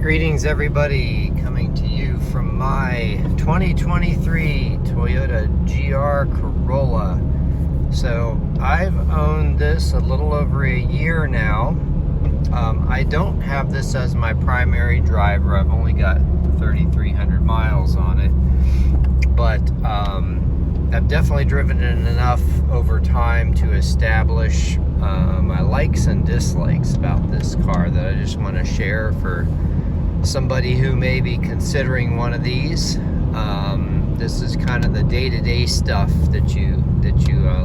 Greetings everybody, coming to you from my 2023 Toyota GR Corolla. So I've owned this a little over a year now. I don't have this as my primary driver. I've only got 3,300 miles on it, but I've definitely driven it enough over time to establish my likes and dislikes about this car that I just want to share for somebody who may be considering one of these. This is kind of the day-to-day stuff that you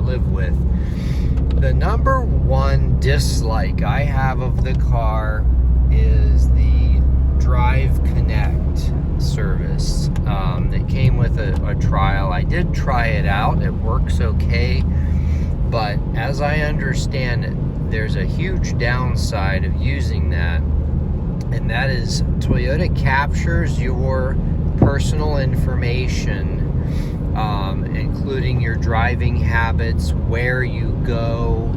live with. The number one dislike I have of the car is the Drive Connect service that came with a trial. I did try it out. It works okay, but as I understand it, there's a huge downside of using that, and that is Toyota captures your personal information, including your driving habits, where you go.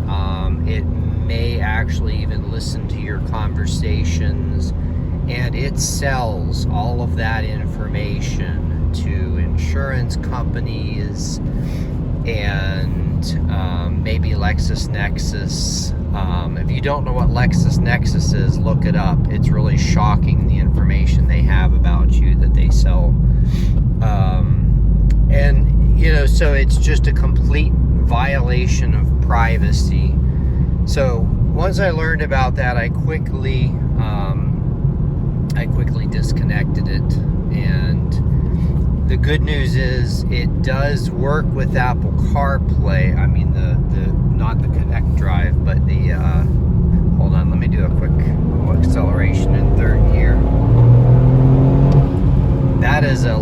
It may actually even listen to your conversations, and it sells all of that information to insurance companies and maybe LexisNexis. If you don't know what LexisNexis is, look it up. It's really shocking, the information they have about you that they sell. And, you know, so it's just a complete violation of privacy. So once I learned about that, I quickly disconnected it. And the good news is it does work with Apple CarPlay. I mean, not the Connect Drive, but the hold on, let me do a quick acceleration in third gear. That is the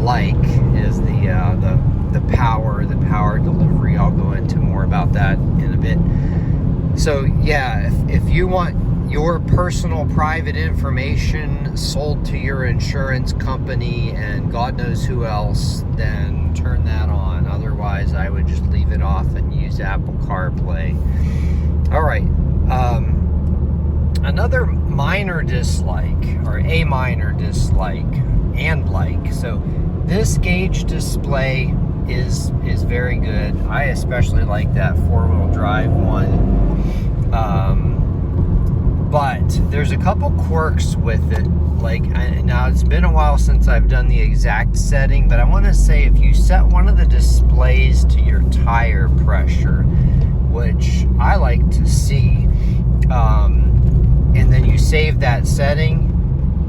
power delivery. I'll go into more about that in a bit. So yeah, if you want your personal private information sold to your insurance company and God knows who else, then turn that on. Otherwise, I would just leave it off and use Apple CarPlay. All right. Another minor dislike, or a minor dislike and like. So this gauge display is very good. I especially like that four-wheel drive one. But there's a couple quirks with it. Like, now it's been a while since I've done the exact setting, but I want to say if you set one of the displays to your tire pressure, which I like to see, and then you save that setting,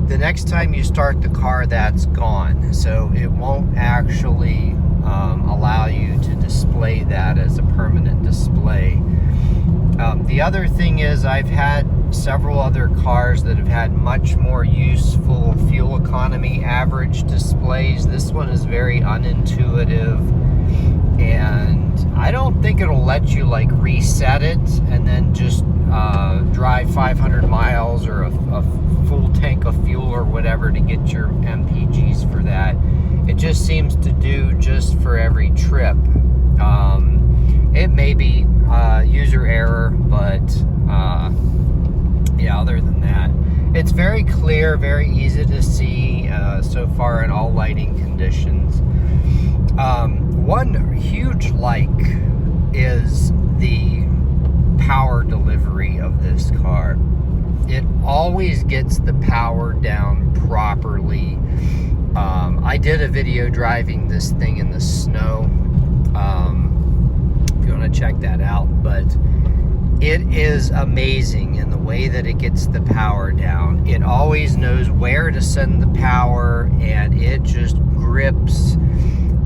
the next time you start the car, that's gone. So it won't actually allow you to display that as a permanent display. The other thing is, I've had several other cars that have had much more useful fuel economy average displays. This one is very unintuitive, and I don't think it'll let you like reset it and then just drive 500 miles or a full tank of fuel or whatever to get your MPGs for that. It just seems to do just for every trip. It may be user error, but yeah, other than that, it's very clear, very easy to see so far in all lighting conditions. One huge like is the power delivery of this car. It always gets the power down properly. I did a video driving this thing in the snow. If you want to check that out, but it is amazing in the way that it gets the power down. It always knows where to send the power, and it just grips.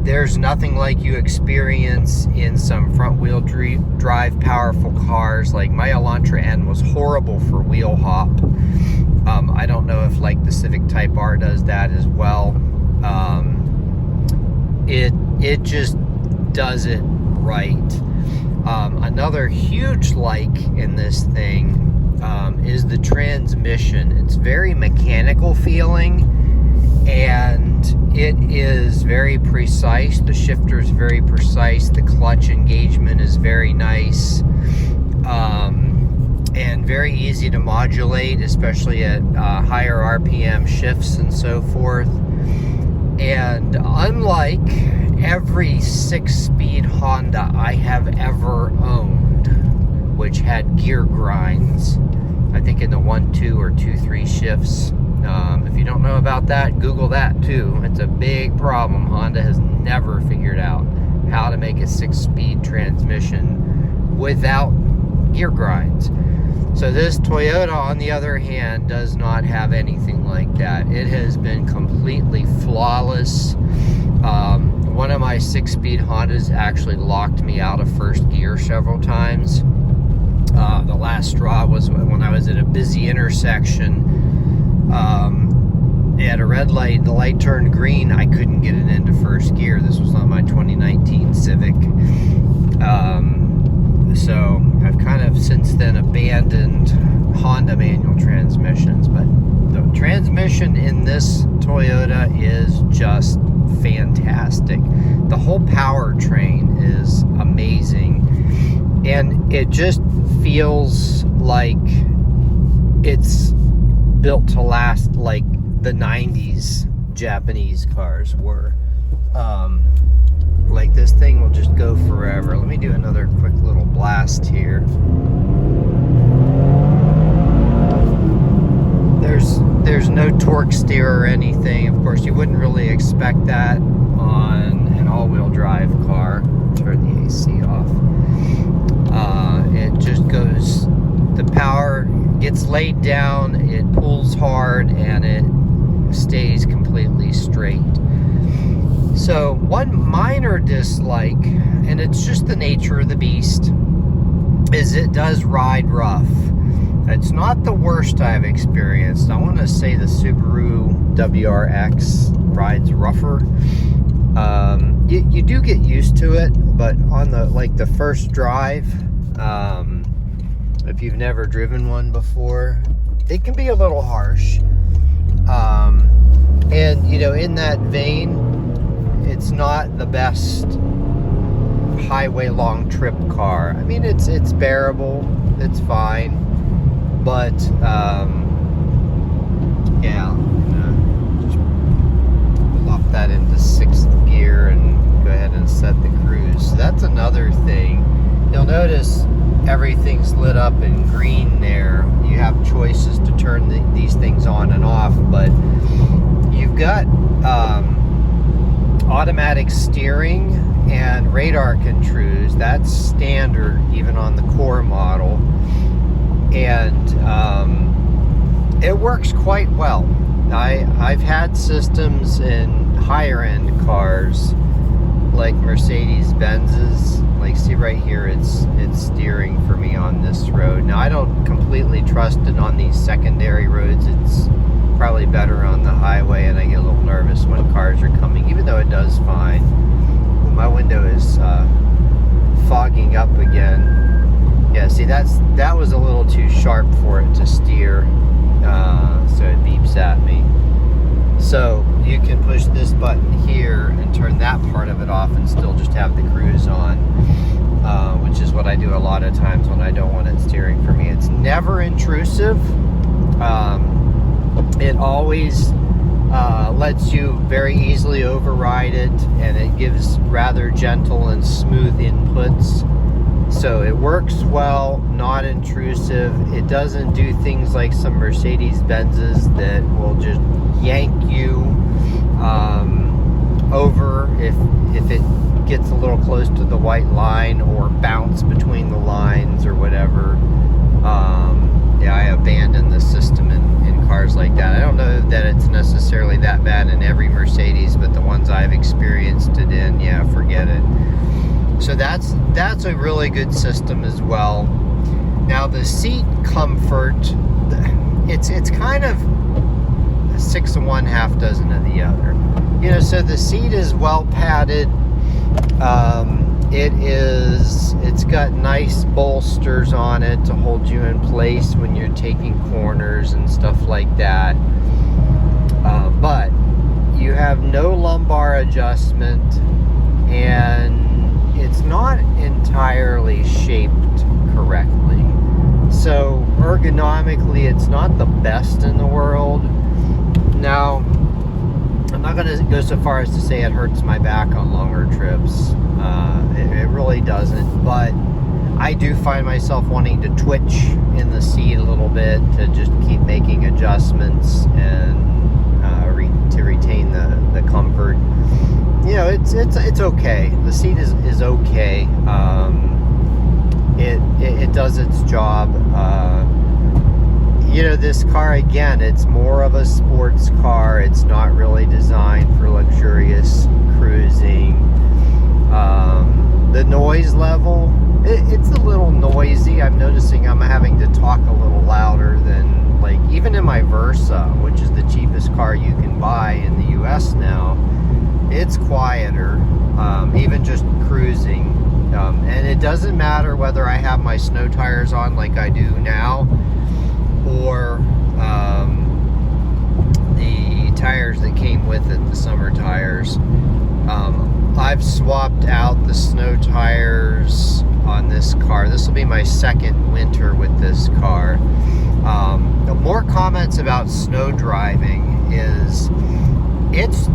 There's nothing like you experience in some front-wheel drive powerful cars. Like my Elantra N was horrible for wheel hop. I don't know if like the Civic Type R does that as well. It just does it right. Another huge like in this thing is the transmission. It's very mechanical feeling, and it is very precise. The shifter is very precise. The clutch engagement is very nice. and very easy to modulate, especially at higher RPM shifts and so forth. And unlike every 6-speed Honda I have ever owned, which had gear grinds, I think in the 1-2 or 2-3 shifts. If you don't know about that, Google that too. It's a big problem. Honda has never figured out how to make a 6-speed transmission without gear grinds. So this Toyota, on the other hand, does not have anything like that. It has been completely flawless. One of my 6-speed Hondas actually locked me out of first gear several times. The last straw was when I was at a busy intersection. At a red light, the light turned green. I couldn't get it into first gear. This was on my 2019 Civic. So I've kind of since then abandoned Honda manual transmissions, but the transmission in this Toyota is just fantastic. The whole powertrain is amazing, and it just feels like it's built to last like the 90s Japanese cars were. Like this thing will just go forever. Let me do another quick little blast here. There's no torque steer or anything. Of course, you wouldn't really expect that on an all-wheel drive car. Turn the AC off. It just goes, the power gets laid down, it pulls hard, and it stays completely straight. So one minor dislike, and it's just the nature of the beast, is it does ride rough. It's not the worst I've experienced. I want to say the Subaru WRX rides rougher. You do get used to it, but on the first drive, if you've never driven one before, it can be a little harsh. And in that vein, it's not the best highway long trip car. I mean, it's bearable, it's fine, but yeah, I'm gonna just plop that into 6th gear and go ahead and set the cruise. So that's another thing. You'll notice everything's lit up in green there. You have choices to turn these things on and off, but you've got automatic steering and radar controls. That's standard even on the core model, and it works quite well. I've had systems in higher end cars like Mercedes-Benz's. Like, see right here, it's steering for me on this road. Now, I don't completely trust it on these secondary roads. It's probably better on the highway, and I get a little nervous when cars are coming, even though it does fine. Ooh, my window is fogging up again. Yeah, see, that was a little too sharp for it to steer, so it beeps at me. So you can push this button here and turn that part of it off and still just have the cruise on, which is what I do a lot of times when I don't want it steering for me. It's never intrusive. It always lets you very easily override it, and it gives rather gentle and smooth inputs. So it works well, not intrusive. It doesn't do things like some Mercedes-Benz's that will just yank you over if it gets a little close to the white line, or bounce between the lines or whatever. Yeah, I abandoned the system in cars like that. I don't know that it's necessarily that bad in every Mercedes, but the ones I've experienced it in, yeah, forget it. So that's a really good system as well. Now the seat comfort, it's kind of 6 of one, half dozen of the other. So the seat is well padded. It's got nice bolsters on it to hold you in place when you're taking corners and stuff like that. But you have no lumbar adjustment, and it's not entirely shaped correctly. So ergonomically, it's not the best in the world. Now, I'm not going to go so far as to say it hurts my back on longer trips. It really doesn't, but I do find myself wanting to twitch in the seat a little bit to just keep making adjustments and to retain the comfort. You know, it's okay. The seat is okay. It does its job. You know, this car, again, it's more of a sports car. It's not really designed for luxurious cruising. The noise level, it's a little noisy. I'm noticing I'm having to talk a little louder than, like, even in my Versa, which is the cheapest car you can buy in the US now. It's quieter, even just cruising. And it doesn't matter whether I have my snow tires on like I do now, or the tires that came with it, the summer tires. I've swapped out the snow tires on this car. This will be my second winter with this car. More comments about snow driving is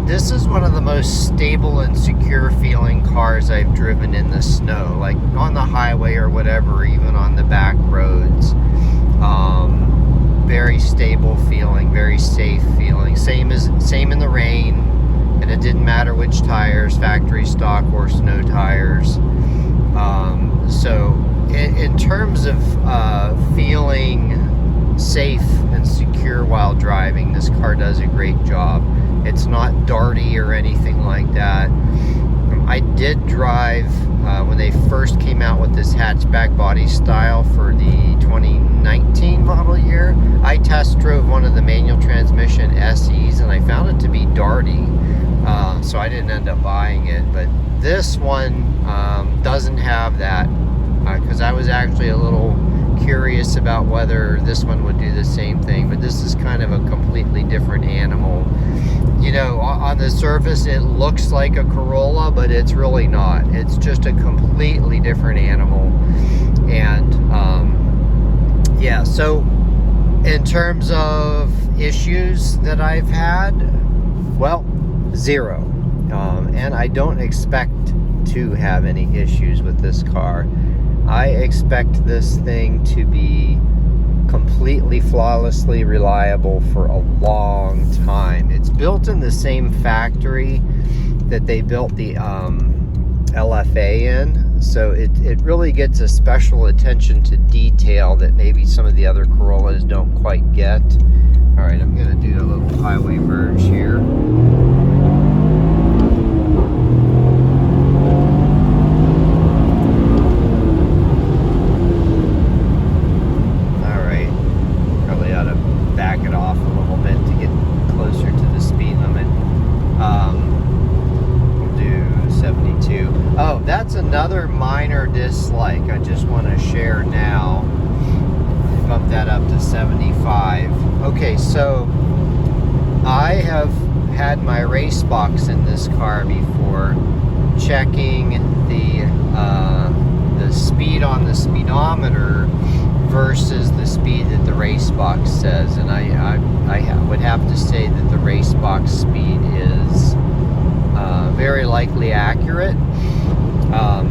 this is one of the most stable and secure feeling cars I've driven in the snow, like on the highway or whatever, even on the back roads. Very stable feeling, very safe feeling. Same in the rain, and it didn't matter which tires, factory stock or snow tires. So in terms of feeling safe and secure while driving, this car does a great job. It's not darty or anything like that. I did drive when they first came out with this hatchback body style for the 2019 model year. I test drove one of the manual transmission SEs, and I found it to be darty, so I didn't end up buying it. But this one doesn't have that, because I was actually a little curious about whether this one would do the same thing, but this is kind of a completely different animal. You know, on the surface it looks like a Corolla, but it's really not. It's just a completely different animal. And yeah, so in terms of issues that I've had, well, zero. And I don't expect to have any issues with this car. I expect this thing to be completely flawlessly reliable for a long time. It's built in the same factory that they built the LFA in, so it really gets a special attention to detail that maybe some of the other Corollas don't quite get. All right, I'm gonna do a little highway merge here. That's another minor dislike I just want to share now. Bump that up to 75. Okay, so I have had my race box in this car before, checking the speed on the speedometer versus the speed that the race box says, and I would have to say that the race box speed is very likely accurate.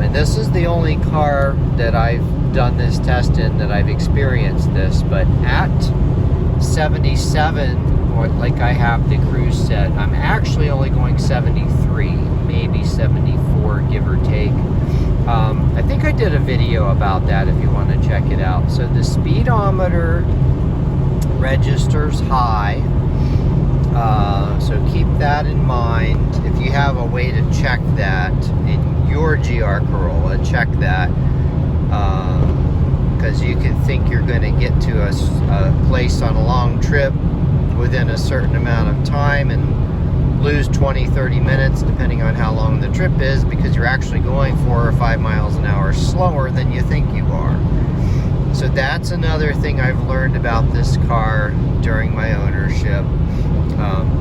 And this is the only car that I've done this test in that I've experienced this, but at 77, or like I have the cruise set, I'm actually only going 73, maybe 74, give or take. I think I did a video about that if you want to check it out. So the speedometer registers high, so keep that in mind. If you have a way to check that in your GR Corolla, check that, because you can think you're going to get to a place on a long trip within a certain amount of time and lose 20-30 minutes depending on how long the trip is, because you're actually going 4 or 5 miles an hour slower than you think you are. So that's another thing I've learned about this car during my ownership.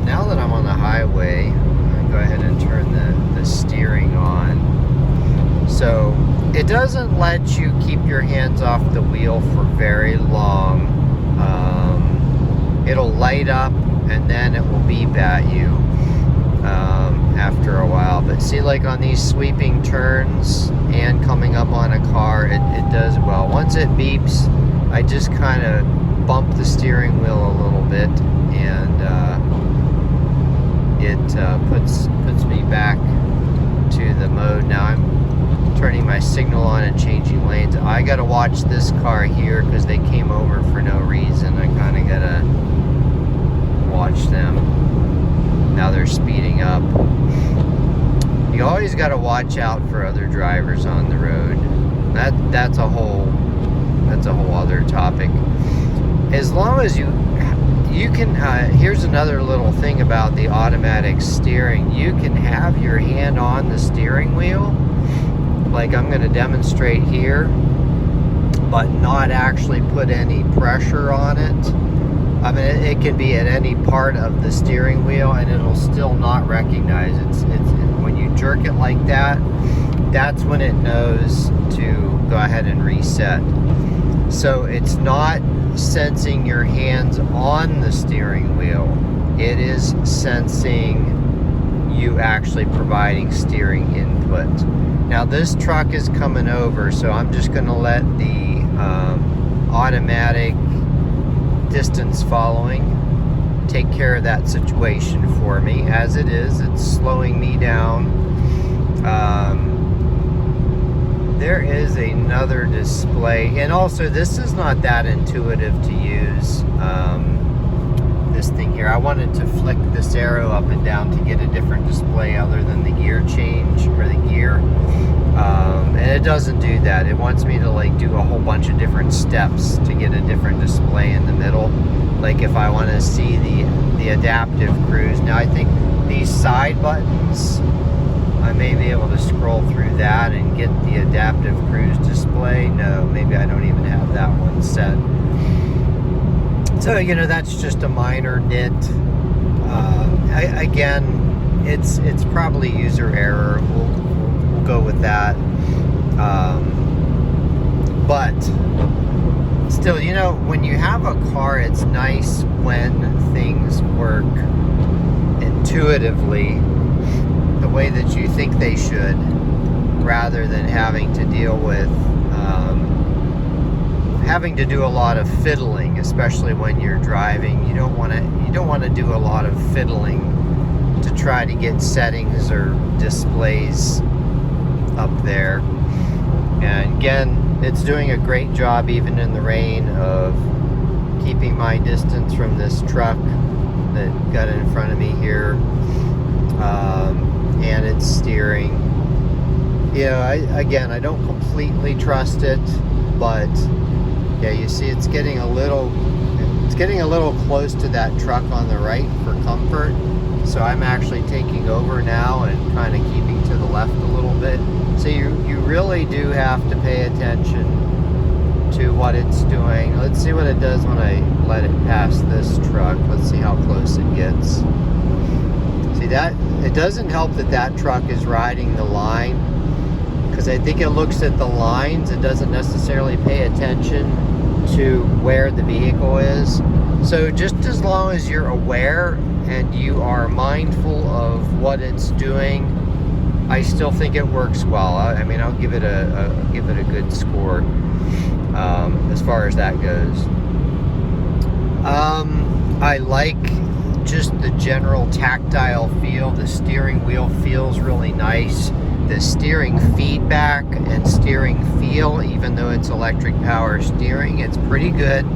Now that I'm on the highway, I'm going to go ahead and turn the steering on. So it doesn't let you keep your hands off the wheel for very long. It'll light up and then it will beep at you after a while. But see, like on these sweeping turns and coming up on a car, it does well. Once it beeps, I just kind of bump the steering wheel a little bit, and it puts me back to the mode. Now I'm turning my signal on and changing lanes. I gotta watch this car here because they came over for no reason. I kind of gotta watch them. Now they're speeding up. You always gotta watch out for other drivers on the road. That's a whole other topic. As long as you can, here's another little thing about the automatic steering. You can have your hand on the steering wheel, like I'm going to demonstrate here, but not actually put any pressure on it. I mean, it can be at any part of the steering wheel and it'll still not recognize it. It's when you jerk it like that, that's when it knows to go ahead and reset. So it's not sensing your hands on the steering wheel. It is sensing you actually providing steering input. Now this truck is coming over, so I'm just going to let the automatic distance following take care of that situation for me. As it is, it's slowing me down. There is another display, and also this is not that intuitive to use. This thing here, I wanted to flick this arrow up and down to get a different display other than the gear change or the gear, and it doesn't do that. It wants me to like do a whole bunch of different steps to get a different display in the middle. Like if I want to see the adaptive cruise. Now I think these side buttons, I may be able to scroll through that and get the adaptive cruise display. No, maybe I don't even have that one set. So, you know, that's just a minor nit. Again, it's probably user error. We'll go with that. But still, you know, when you have a car, it's nice when things work intuitively the way that you think they should, rather than having to deal with having to do a lot of fiddling, especially when you're driving. You don't want to do a lot of fiddling to try to get settings or displays up there. And again, it's doing a great job even in the rain of keeping my distance from this truck that got in front of me here. And it's steering. You know, I don't completely trust it, but yeah, you see it's getting a little close to that truck on the right for comfort. So I'm actually taking over now and kind of keeping to the left a little bit. So you really do have to pay attention to what it's doing. Let's see what it does when I let it pass this truck. Let's see how close it gets. See that? It doesn't help that truck is riding the line, because I think it looks at the lines. It doesn't necessarily pay attention to where the vehicle is. So just as long as you're aware and you are mindful of what it's doing, I still think it works well. I mean, I'll give it a good score as far as that goes. I like just the general tactile feel. The steering wheel feels really nice. The steering feedback and steering feel, even though it's electric power steering, it's pretty good.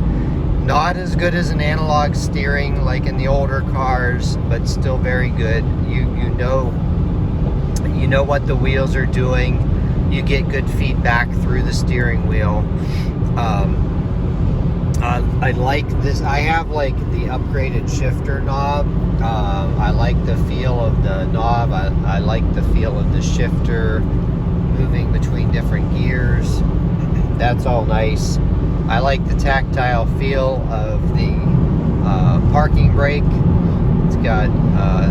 Not as good as an analog steering like in the older cars, but still very good. You know what the wheels are doing. You get good feedback through the steering wheel. I like this. I have like the upgraded shifter knob. I like the feel of the knob. I like the feel of the shifter moving between different gears. That's all nice. I like the tactile feel of the parking brake. It's got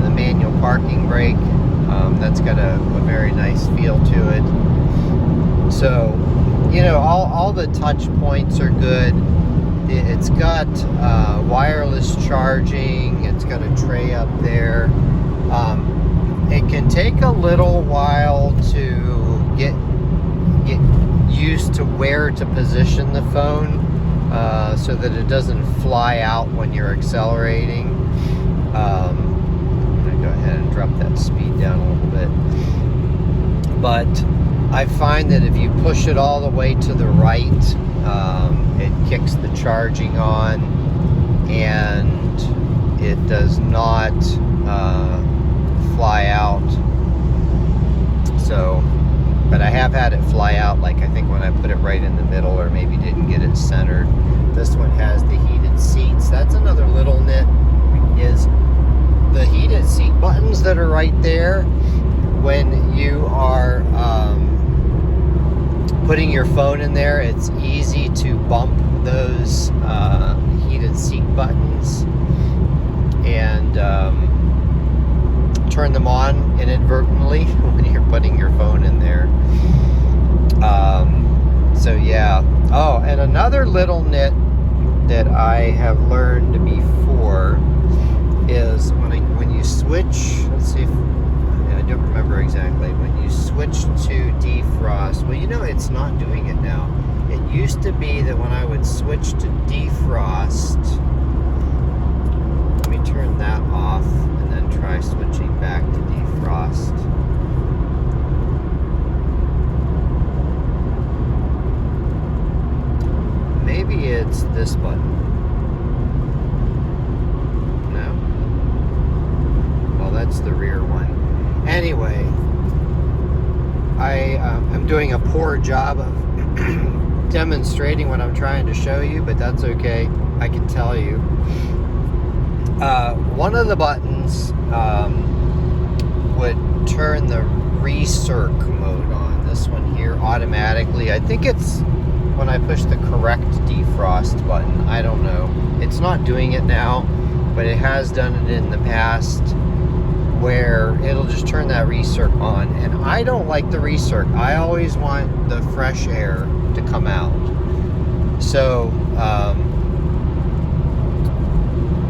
the manual parking brake. That's got a very nice feel to it. So, you know, all the touch points are good. It's got wireless charging. It's got a tray up there. It can take a little while to get used to where to position the phone so that it doesn't fly out when you're accelerating. I'm going to go ahead and drop that speed down a little bit. But I find that if you push it all the way to the right, it kicks the charging on, and it does not fly out. So, but I have had it fly out, like I think when I put it right in the middle, or maybe didn't get it centered. This one has the heated seats. That's another little nit, is the heated seat buttons that are right there. When you are putting your phone in there, it's easy to bump those heated seat buttons and turn them on inadvertently when you're putting your phone in there. So yeah. Oh, and another little nit that I have learned before is when you switch, let's see if I don't remember exactly, when you switch to defrost, well, you know, it's not doing it now. It used to be that when I would switch to defrost, let me turn that off and then try switching back to defrost. Maybe it's this button. No? Well, that's the rear one. Anyway, I'm doing a poor job of demonstrating what I'm trying to show you, but that's okay. I can tell you. One of the buttons would turn the recirc mode on. This one here automatically. I think it's when I push the correct defrost button. I don't know. It's not doing it now, but it has done it in the past, where it'll just turn that recirc on. And I don't like the recirc. I always want the fresh air to come out. So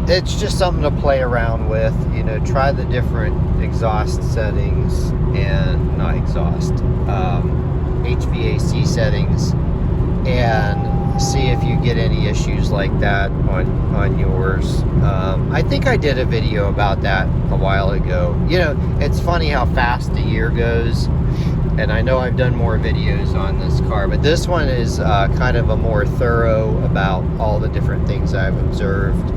it's just something to play around with. You know, try the different exhaust settings, and not exhaust, HVAC settings, and see if you get any issues like that on yours. I think I did a video about that a while ago. You know, it's funny how fast a year goes, and I know I've done more videos on this car, but this one is kind of a more thorough about all the different things I've observed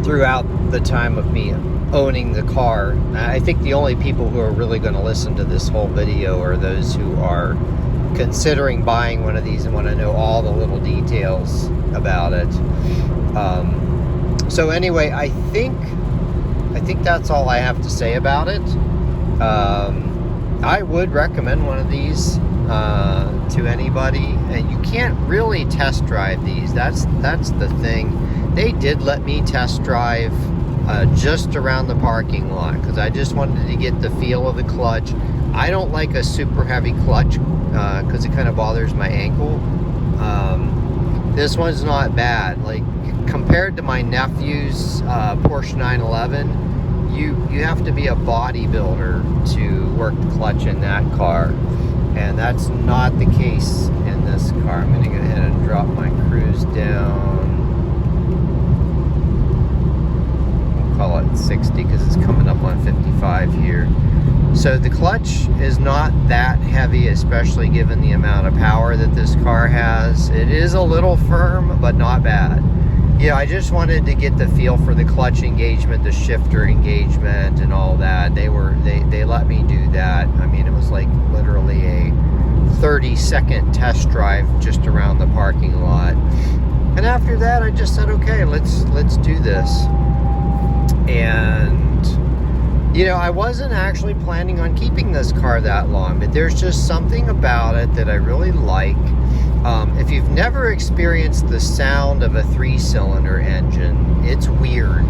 throughout the time of me owning the car. I think the only people who are really going to listen to this whole video are those who are considering buying one of these and want to know all the little details about it. So anyway, I think that's all I have to say about it. I would recommend one of these to anybody, and you can't really test drive these. That's the thing. They did let me test drive just around the parking lot, because I just wanted to get the feel of the clutch. I don't like a super heavy clutch because it kind of bothers my ankle. This one's not bad. Like, compared to my nephew's Porsche 911, you have to be a bodybuilder to work the clutch in that car, and that's not the case in this car. I'm going to go ahead and drop my cruise down. We'll call it 60 because it's coming up on 55 here. So the clutch is not that heavy, especially given the amount of power that this car has. It is a little firm, but not bad. Yeah, I just wanted to get the feel for the clutch engagement, the shifter engagement, and all that. They let me do that. I mean, it was like literally a 30-second test drive just around the parking lot. And after that, I just said, okay, let's do this. And you know, I wasn't actually planning on keeping this car that long, but there's just something about it that I really like. If you've never experienced the sound of a 3-cylinder engine, it's weird,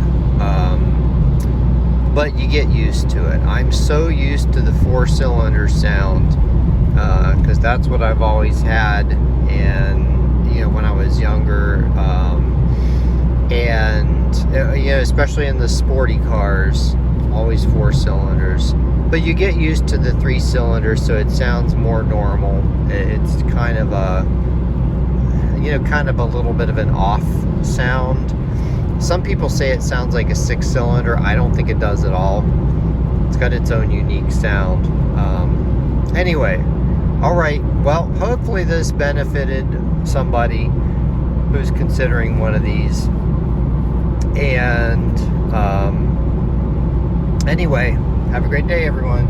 but you get used to it. I'm so used to the 4-cylinder sound because that's what I've always had, and when I was younger, and especially in the sporty cars, always 4 cylinders. But you get used to the 3 cylinders, so it sounds more normal. It's kind of a little bit of an off sound. Some people say it sounds like a 6 cylinder. I don't think it does at all. It's got its own unique sound. Anyway, all right. Well, hopefully this benefited somebody who's considering one of these. And anyway, have a great day, everyone.